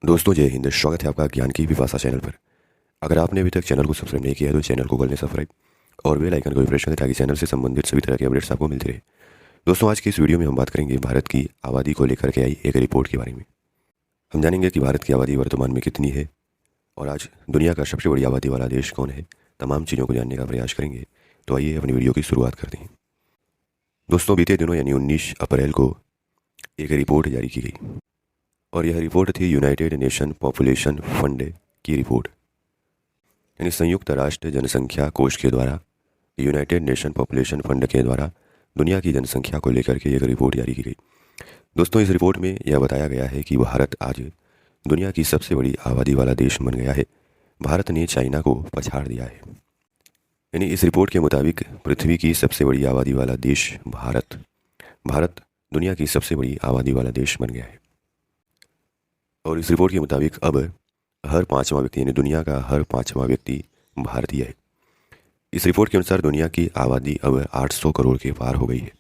दोस्तों जय हिंद। स्वागत है आपका ज्ञान की विपाशा चैनल पर। अगर आपने अभी तक चैनल को सब्सक्राइब नहीं किया है तो चैनल को कर लें सब्सक्राइब और बेल आइकन को भी प्रेस करें ताकि चैनल से संबंधित सभी तरह के अपडेट्स आपको मिलते रहे। दोस्तों आज की इस वीडियो में हम बात करेंगे भारत की आबादी को लेकर के आई एक रिपोर्ट के बारे में। हम जानेंगे कि भारत की आबादी वर्तमान में कितनी है और आज दुनिया का सबसे बड़ी आबादी वाला देश कौन है। तमाम चीज़ों को जानने का प्रयास करेंगे। तो आइए अपनी वीडियो की शुरुआत करते हैं। दोस्तों बीते दिनों यानी 19 अप्रैल को एक रिपोर्ट जारी की गई और यह रिपोर्ट थी यूनाइटेड नेशन पॉपुलेशन फंड की रिपोर्ट, यानी संयुक्त राष्ट्र जनसंख्या कोष के द्वारा यूनाइटेड नेशन पॉपुलेशन फंड के द्वारा दुनिया की जनसंख्या को लेकर के एक रिपोर्ट जारी की गई। दोस्तों इस रिपोर्ट में यह बताया गया है कि भारत आज दुनिया की सबसे बड़ी आबादी वाला देश बन गया है। भारत ने चाइना को पछाड़ दिया है। यानी इस रिपोर्ट के मुताबिक पृथ्वी की सबसे बड़ी आबादी वाला देश भारत दुनिया की सबसे बड़ी आबादी वाला देश बन गया है। और इस रिपोर्ट के मुताबिक अब हर पाँचवा व्यक्ति यानी दुनिया का हर पाँचवा व्यक्ति भारतीय है। इस रिपोर्ट के अनुसार दुनिया की आबादी अब 800 करोड़ के पार हो गई है।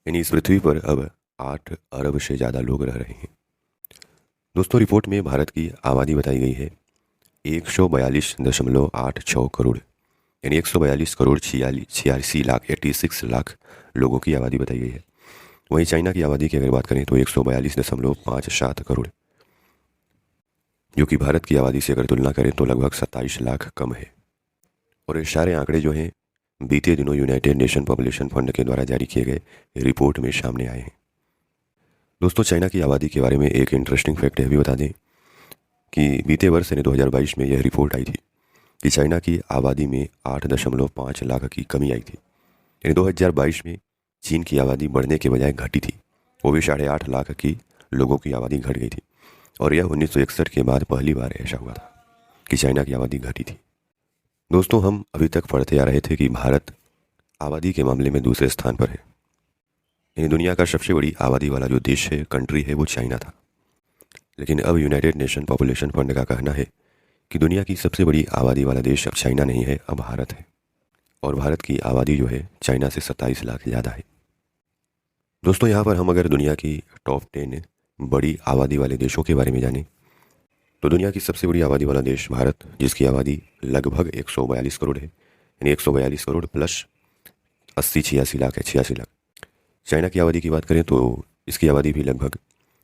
यानी इस पृथ्वी पर अब 8 अरब से ज़्यादा लोग रह रहे हैं। दोस्तों रिपोर्ट में भारत की आबादी बताई गई है 142.86 करोड़, यानी 142 करोड़ 86 लाख 86 लाख लोगों की आबादी बताई गई है। वहीं चाइना की आबादी की अगर बात करें तो 142.57 करोड़, जो कि भारत की आबादी से अगर तुलना करें तो लगभग 27 लाख कम है। और ये सारे आंकड़े जो हैं बीते दिनों यूनाइटेड नेशन पॉपुलेशन फंड के द्वारा जारी किए गए रिपोर्ट में सामने आए हैं। दोस्तों चाइना की आबादी के बारे में एक इंटरेस्टिंग फैक्ट भी बता दें कि बीते वर्ष यानी 2022 में यह रिपोर्ट आई थी कि चाइना की आबादी में 8.5 लाख की कमी आई थी। यानी 2022 में चीन की आबादी बढ़ने के बजाय घटी थी, वो भी 8.5 लाख की लोगों की आबादी घट गई थी। और यह 1961 के बाद पहली बार ऐसा हुआ था कि चाइना की आबादी घटी थी। दोस्तों हम अभी तक पढ़ते आ रहे थे कि भारत आबादी के मामले में दूसरे स्थान पर है, यानी दुनिया का सबसे बड़ी आबादी वाला जो देश है, कंट्री है, वो चाइना था। लेकिन अब यूनाइटेड नेशन पॉपुलेशन फंड का कहना है कि दुनिया की सबसे बड़ी आबादी वाला देश अब चाइना नहीं है, अब भारत है। और भारत की आबादी जो है चाइना से 27 लाख ज़्यादा है। दोस्तों यहाँ पर हम अगर दुनिया की टॉप 10 बड़ी आबादी वाले देशों के बारे में जानें तो दुनिया की सबसे बड़ी आबादी वाला देश भारत, जिसकी आबादी लगभग 142 करोड़ है, यानी 142 करोड़ प्लस 86 लाख है, 86 लाख। चाइना की आबादी की बात करें तो इसकी आबादी भी लगभग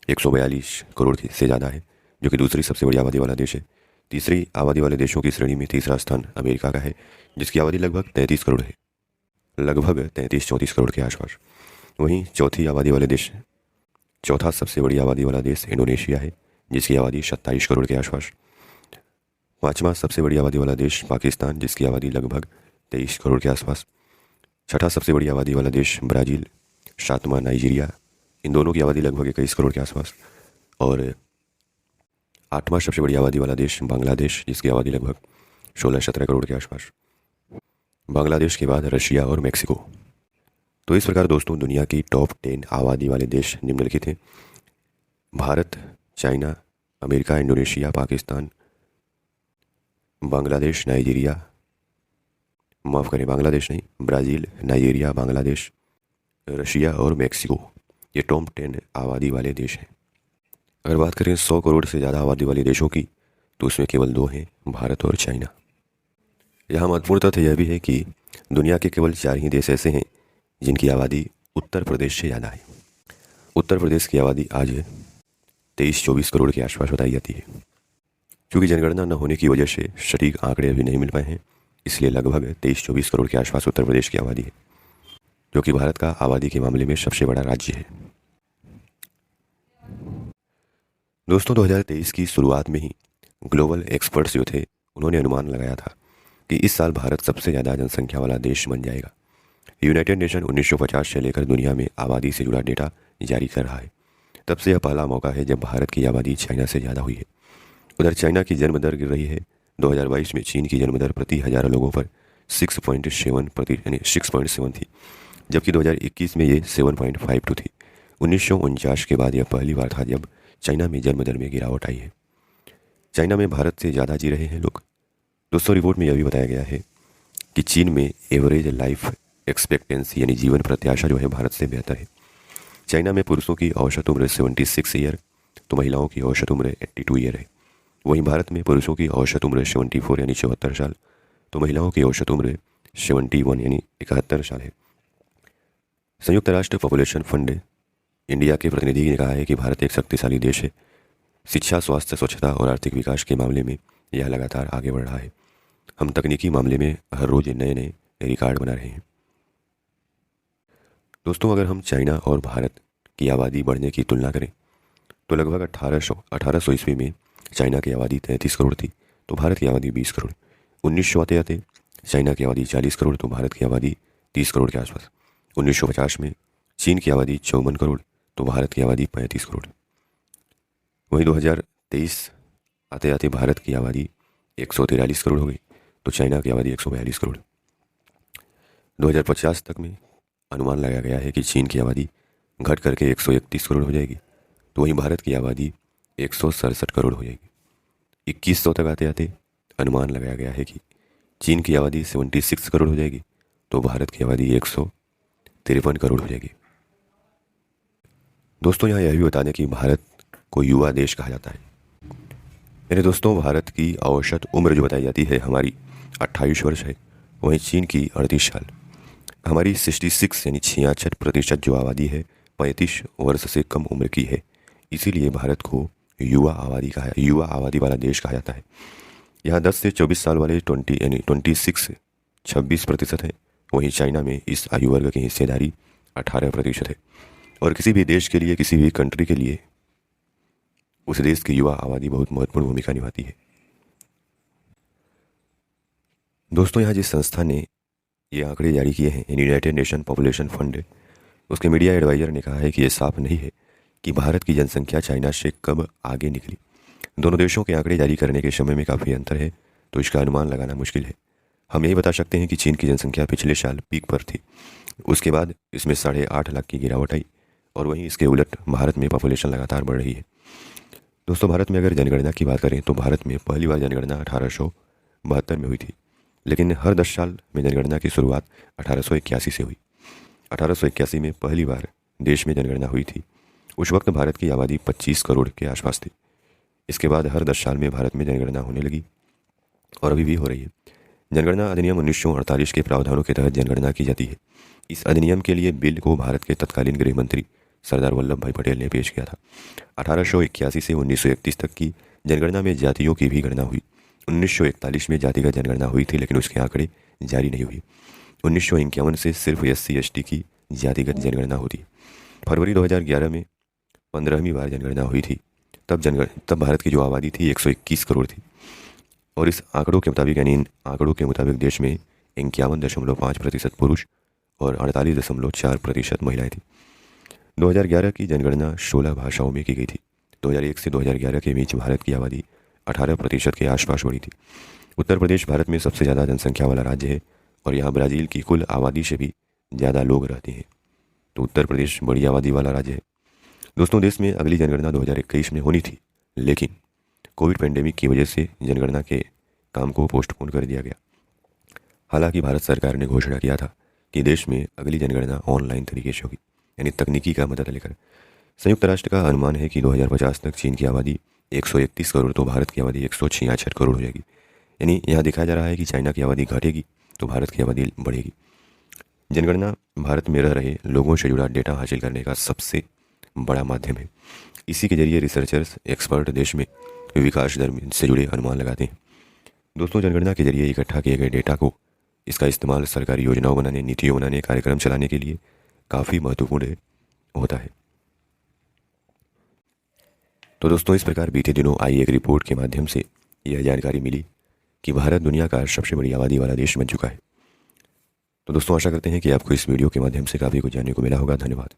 142 करोड़ से ज़्यादा है, जो कि दूसरी सबसे बड़ी आबादी वाला देश है। तीसरी आबादी वाले देशों की श्रेणी में तीसरा स्थान अमेरिका का है, जिसकी आबादी लगभग 33 करोड़ है, लगभग 33-34 करोड़ के आसपास। वहीं चौथा सबसे बड़ी आबादी वाला देश इंडोनेशिया है, जिसकी आबादी 27 करोड़ के आसपास। पाँचवा सबसे बड़ी आबादी वाला देश पाकिस्तान, जिसकी आबादी लगभग 23 करोड़ के आसपास। छठा सबसे बड़ी आबादी वाला देश ब्राज़ील, सातवां नाइजीरिया, इन दोनों की आबादी लगभग 21 करोड़ के आसपास। और आठवां सबसे बड़ी आबादी वाला देश बांग्लादेश, जिसकी आबादी लगभग 16-17 करोड़ के आसपास। बांग्लादेश के बाद रशिया और मैक्सिको। तो इस प्रकार दोस्तों दुनिया की टॉप 10 आबादी वाले देश निम्नलिखित हैं: Bharat, China, America, Indonesia, Pakistan, Bangladesh, Nigeria, माफ़ करें बांग्लादेश नहीं, ब्राज़ील, नाइजीरिया, बांग्लादेश, रशिया और मैक्सिको। ये टॉप 10 आबादी वाले देश हैं। अगर बात करें 100 करोड़ से ज़्यादा आबादी वाले देशों की तो उसमें केवल 2 हैं, भारत और चाइना। यहाँ महत्वपूर्ण तथ्य यह भी है कि दुनिया के केवल 4 ही देश ऐसे हैं जिनकी आबादी उत्तर प्रदेश से ज़्यादा है। उत्तर प्रदेश की आबादी आज 23-24 करोड़ के आसपास बताई जाती है। क्योंकि जनगणना न होने की वजह से सटीक आंकड़े अभी नहीं मिल पाए हैं, इसलिए लगभग 23-24 करोड़ के आसपास उत्तर प्रदेश की आबादी है, जो कि भारत का आबादी के मामले में सबसे बड़ा राज्य है। दोस्तों 2023 की शुरुआत में ही ग्लोबल एक्सपर्ट्स जो थे उन्होंने अनुमान लगाया था कि इस साल भारत सबसे ज़्यादा जनसंख्या वाला देश बन जाएगा। यूनाइटेड नेशन 1950 से लेकर दुनिया में आबादी से जुड़ा डेटा जारी कर रहा है। तब से यह पहला मौका है जब भारत की आबादी चाइना से ज़्यादा हुई है। उधर चाइना की जन्म दर गिर रही है। 2022 में चीन की जन्म दर प्रति 1000 लोगों पर 6.7 थी, जबकि 2021 में ये 7.52 थी। 1949 के बाद यह पहली बार था जब चाइना में जन्म दर में गिरावट आई है। चाइना में भारत से ज़्यादा जी रहे हैं लोग। दोस्तों रिपोर्ट में यह भी बताया गया है कि चीन में एवरेज लाइफ एक्सपेक्टेंसी यानी जीवन प्रत्याशा जो है भारत से बेहतर है। चाइना में पुरुषों की औसत उम्र 76 ईयर तो महिलाओं की औसत उम्र 82 ईयर है। वहीं भारत में पुरुषों की औसत उम्र 74 यानी 74 साल, तो महिलाओं की औसत उम्र 71 यानी 71 साल है। संयुक्त राष्ट्र पॉपुलेशन फंड इंडिया के प्रतिनिधि ने कहा है कि भारत एक शक्तिशाली देश है। शिक्षा, स्वास्थ्य, स्वच्छता और आर्थिक विकास के मामले में यह लगातार आगे बढ़ रहा है। हम तकनीकी मामले में हर रोज नए नए रिकॉर्ड बना रहे हैं। दोस्तों, अगर हम चाइना और भारत की आबादी बढ़ने की तुलना करें तो लगभग 1800 ईस्वी में चाइना की आबादी 33 करोड़ थी तो भारत की आबादी 20 करोड़। 1900 आते आते चाइना की आबादी 40 करोड़ तो भारत की आबादी 30 करोड़ के आसपास। 1950 में चीन की आबादी 54 करोड़ तो भारत की आबादी 35 करोड़। वहीं 2023 आते आते भारत की आबादी 143 करोड़ हो गई तो चाइना की आबादी 142 करोड़। 2050 तक में अनुमान लगाया गया है कि चीन की आबादी घट करके 131 करोड़ हो जाएगी तो वहीं भारत की आबादी 167 करोड़ हो जाएगी। 2100 तक आते आते अनुमान लगाया गया है कि चीन की आबादी 76 करोड़ हो जाएगी तो भारत की आबादी 153 करोड़ हो जाएगी। दोस्तों, यहाँ यह भी बता दें कि भारत को युवा देश कहा जाता है। मेरे दोस्तों, भारत की औसत उम्र जो बताई जाती है हमारी 28 वर्ष है, वहीं चीन की 38 साल। हमारी 66 यानी 66% जो आबादी है 35 वर्ष से कम उम्र की है। इसीलिए भारत को युवा आबादी वाला देश कहा जाता है। यहाँ 10 से 24 साल वाले 26% है। वहीं चाइना में इस आयु वर्ग की हिस्सेदारी 18% है। और किसी भी देश के लिए, किसी भी कंट्री के लिए उस देश की युवा आबादी बहुत महत्वपूर्ण भूमिका निभाती है। दोस्तों, यहाँ जिस संस्था ने ये आंकड़े जारी किए हैं, यूनाइटेड नेशन पॉपुलेशन फंड, उसके मीडिया एडवाइजर ने कहा है कि ये साफ नहीं है कि भारत की जनसंख्या चाइना से कब आगे निकली। दोनों देशों के आंकड़े जारी करने के समय में काफ़ी अंतर है तो इसका अनुमान लगाना मुश्किल है। हम यही बता सकते हैं कि चीन की जनसंख्या पिछले साल पीक पर थी, उसके बाद इसमें 8.5 लाख की गिरावट आई और वहीं इसके उलट भारत में पॉपुलेशन लगातार बढ़ रही है। दोस्तों, भारत में अगर जनगणना की बात करें तो भारत में पहली बार जनगणना 1872 में हुई थी, लेकिन हर 10 साल में जनगणना की शुरुआत 1881 से हुई। 1881 में पहली बार देश में जनगणना हुई थी। उस वक्त भारत की आबादी 25 करोड़ के आसपास थी। इसके बाद हर 10 साल में भारत में जनगणना होने लगी और अभी भी हो रही है। जनगणना अधिनियम 1948 के प्रावधानों के तहत जनगणना की जाती है। इस अधिनियम के लिए बिल को भारत के तत्कालीन गृह मंत्री सरदार वल्लभ भाई पटेल ने पेश किया था। 1881 से 1931 तक की जनगणना में जातियों की भी गणना हुई। 1941 में जातिगत जनगणना हुई थी लेकिन उसके आंकड़े जारी नहीं हुए। 1951 से सिर्फ SC/ST की जातिगत जनगणना होती है। फरवरी 2011 में 15वीं बार जनगणना हुई थी। तब भारत की जो आबादी थी 121 करोड़ थी और इस आंकड़ों के मुताबिक, यानी इन आंकड़ों के मुताबिक देश में 51.5% पुरुष और 48.4% महिलाएं थी। 2011 की जनगणना 16 भाषाओं में की गई थी। 2001 से 2011 के बीच भारत की आबादी 18% के आसपास बढ़ी थी। उत्तर प्रदेश भारत में सबसे ज़्यादा जनसंख्या वाला राज्य है और यहाँ ब्राज़ील की कुल आबादी से भी ज़्यादा लोग रहते हैं, तो उत्तर प्रदेश बड़ी आबादी वाला राज्य है। दोस्तों, देश में अगली जनगणना 2021 में होनी थी, लेकिन कोविड पैंडेमिक की वजह से जनगणना के काम को पोस्टपोन कर दिया गया। हालांकि भारत सरकार ने घोषणा किया था कि देश में अगली जनगणना ऑनलाइन तरीके से होगी, यानी तकनीकी का मदद लेकर। संयुक्त राष्ट्र का अनुमान है कि 2050 तक चीन की आबादी 131 करोड़ तो भारत की आबादी 166 करोड़ हो जाएगी। यानी यहाँ दिखाया जा रहा है कि चाइना की आबादी घटेगी तो भारत की आबादी बढ़ेगी। जनगणना भारत में रह रहे लोगों से जुड़ा डेटा हासिल करने का सबसे बड़ा माध्यम है। इसी के जरिए रिसर्चर्स, एक्सपर्ट देश में विकास दर से जुड़े अनुमान लगाते हैं। दोस्तों, जनगणना के जरिए इकट्ठा किए गए डेटा को इसका इस्तेमाल सरकारी योजनाओं बनाने, नीतियों बनाने, कार्यक्रम चलाने के लिए काफ़ी महत्वपूर्ण होता है। तो दोस्तों, इस प्रकार बीते दिनों आई एक रिपोर्ट के माध्यम से यह जानकारी मिली कि भारत दुनिया का सबसे बड़ी आबादी वाला देश बन चुका है। तो दोस्तों, आशा करते हैं कि आपको इस वीडियो के माध्यम से काफ़ी कुछ जानने को मिला होगा। धन्यवाद।